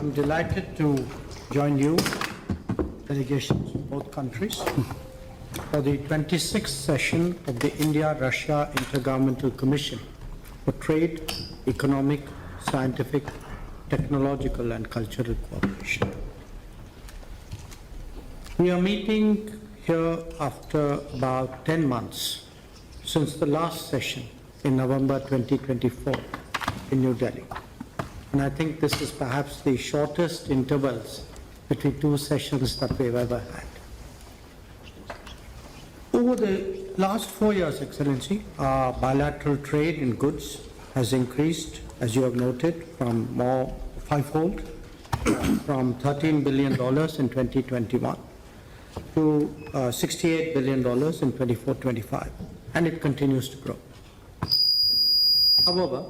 I'm delighted to join you, delegations of both countries, for the 26th session of the India-Russia Intergovernmental Commission for Trade, Economic, Scientific, Technological and Cultural Cooperation. We are meeting here after about 10 months since the last session in November 2024 in New Delhi. And I think this is perhaps the shortest intervals between two sessions that we've ever had. Over the last 4 years, Excellency, our bilateral trade in goods has increased, as you have noted, from fivefold, from $13 billion in 2021 to $68 billion in 24-25, and it continues to grow. However,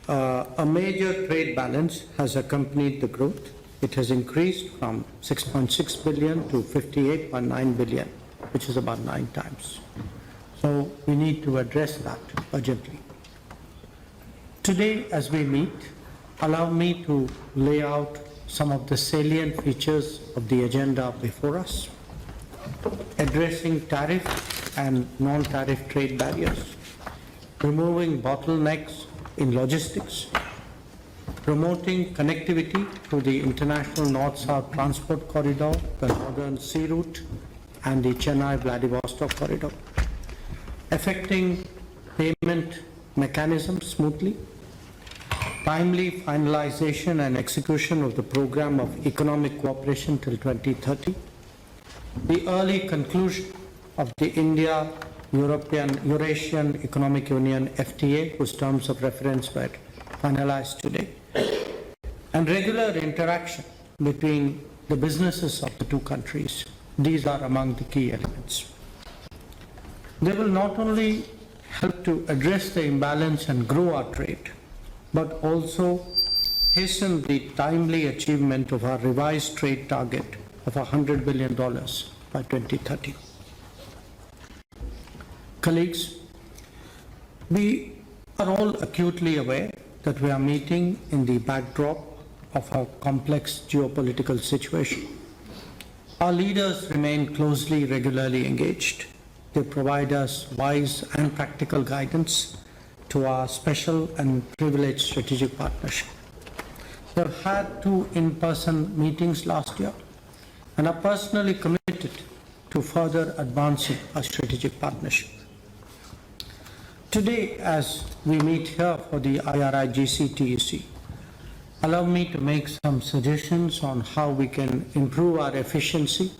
a major trade balance has accompanied the growth. It has increased from 6.6 billion to 58.9 billion, which is about 9 times. So we need to address that urgently. Today, as we meet, allow me to lay out some of the salient features of the agenda before us, addressing tariff and non-tariff trade barriers, removing bottlenecks in logistics, promoting connectivity through the international North-South transport corridor, the Northern Sea Route, and the Chennai-Vladivostok corridor, effecting payment mechanisms smoothly, timely finalization and execution of the program of economic cooperation till 2030, the early conclusion of the Eurasian Economic Union FTA, whose terms of reference were finalized today, and regular interaction between the businesses of the two countries. These are among the key elements. They will not only help to address the imbalance and grow our trade, but also hasten the timely achievement of our revised trade target of $100 billion by 2030. Colleagues, we are all acutely aware that we are meeting in the backdrop of a complex geopolitical situation. Our leaders remain closely, regularly engaged. They provide us wise and practical guidance to our special and privileged strategic partnership. We have had 2 in-person meetings last year and are personally committed to further advancing our strategic partnership. Today, as we meet here for the IRI-GC-TEC, allow me to make some suggestions on how we can improve our efficiency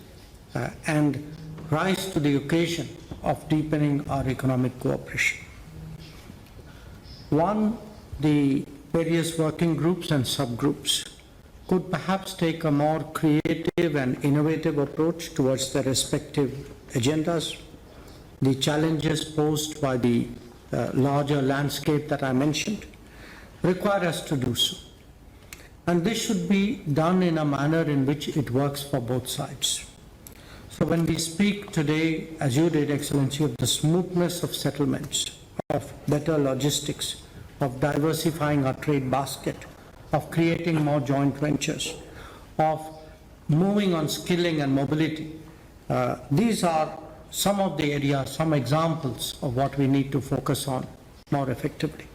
and rise to the occasion of deepening our economic cooperation. One, the various working groups and subgroups could perhaps take a more creative and innovative approach towards their respective agendas. The challenges posed by the larger landscape that I mentioned require us to do so. And this should be done in a manner in which it works for both sides. So when we speak today, as you did, Excellency, of the smoothness of settlements, of better logistics, of diversifying our trade basket, of creating more joint ventures, of moving on skilling and mobility, these are some of the areas, some examples of what we need to focus on more effectively.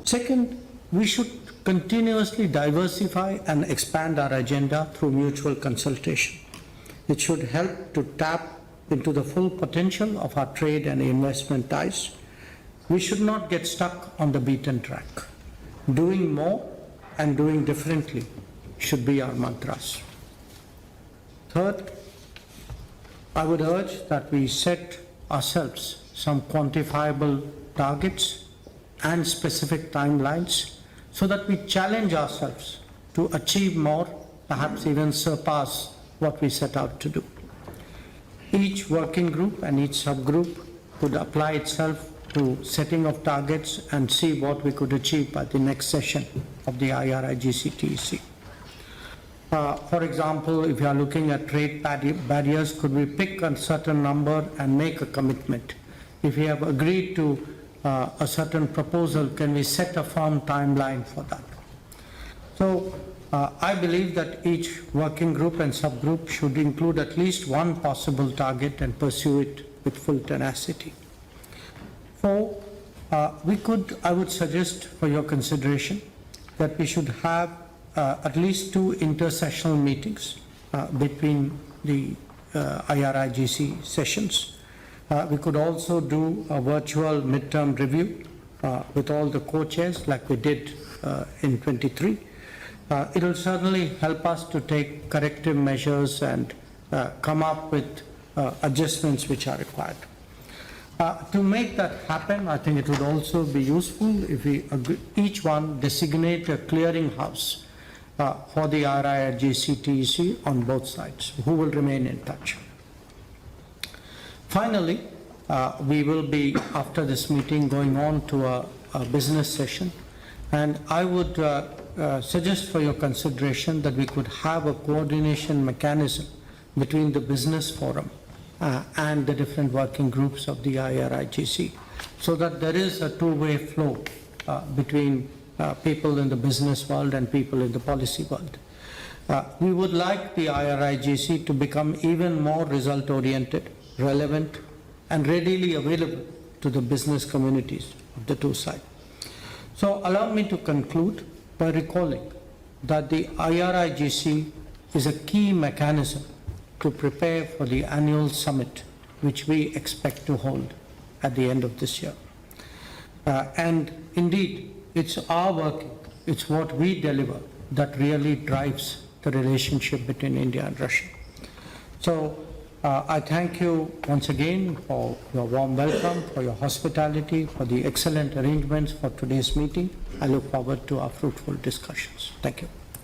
Second, we should continuously diversify and expand our agenda through mutual consultation. It should help to tap into the full potential of our trade and investment ties. We should not get stuck on the beaten track. Doing more and doing differently should be our mantras. Third, I would urge that we set ourselves some quantifiable targets and specific timelines so that we challenge ourselves to achieve more, perhaps even surpass what we set out to do. Each working group and each subgroup could apply itself to setting of targets and see what we could achieve by the next session of the IRI-GC-TEC. For example, if you are looking at trade barriers, could we pick a certain number and make a commitment? If we have agreed to a certain proposal, can we set a firm timeline for that? So I believe that each working group and subgroup should include at least one possible target and pursue it with full tenacity. 4, I would suggest for your consideration that we should have at least 2 intersessional meetings between the IRIGC sessions. We could also do a virtual midterm review with all the co-chairs like we did in 23. It will certainly help us to take corrective measures and come up with adjustments which are required. To make that happen, I think it would also be useful if we each one designate a clearinghouse for the IRIGC TEC on both sides, who will remain in touch. Finally, we will be, after this meeting, going on to a business session, and I would suggest for your consideration that we could have a coordination mechanism between the business forum and the different working groups of the IRIGC, so that there is a two-way flow between people in the business world and people in the policy world. We would like the IRIGC to become even more result-oriented, relevant, and readily available to the business communities of the two sides. So allow me to conclude by recalling that the IRIGC is a key mechanism to prepare for the annual summit which we expect to hold at the end of this year. And indeed, it's our working, it's what we deliver that really drives the relationship between India and Russia. So I thank you once again for your warm welcome, for your hospitality, for the excellent arrangements for today's meeting. I look forward to our fruitful discussions. Thank you.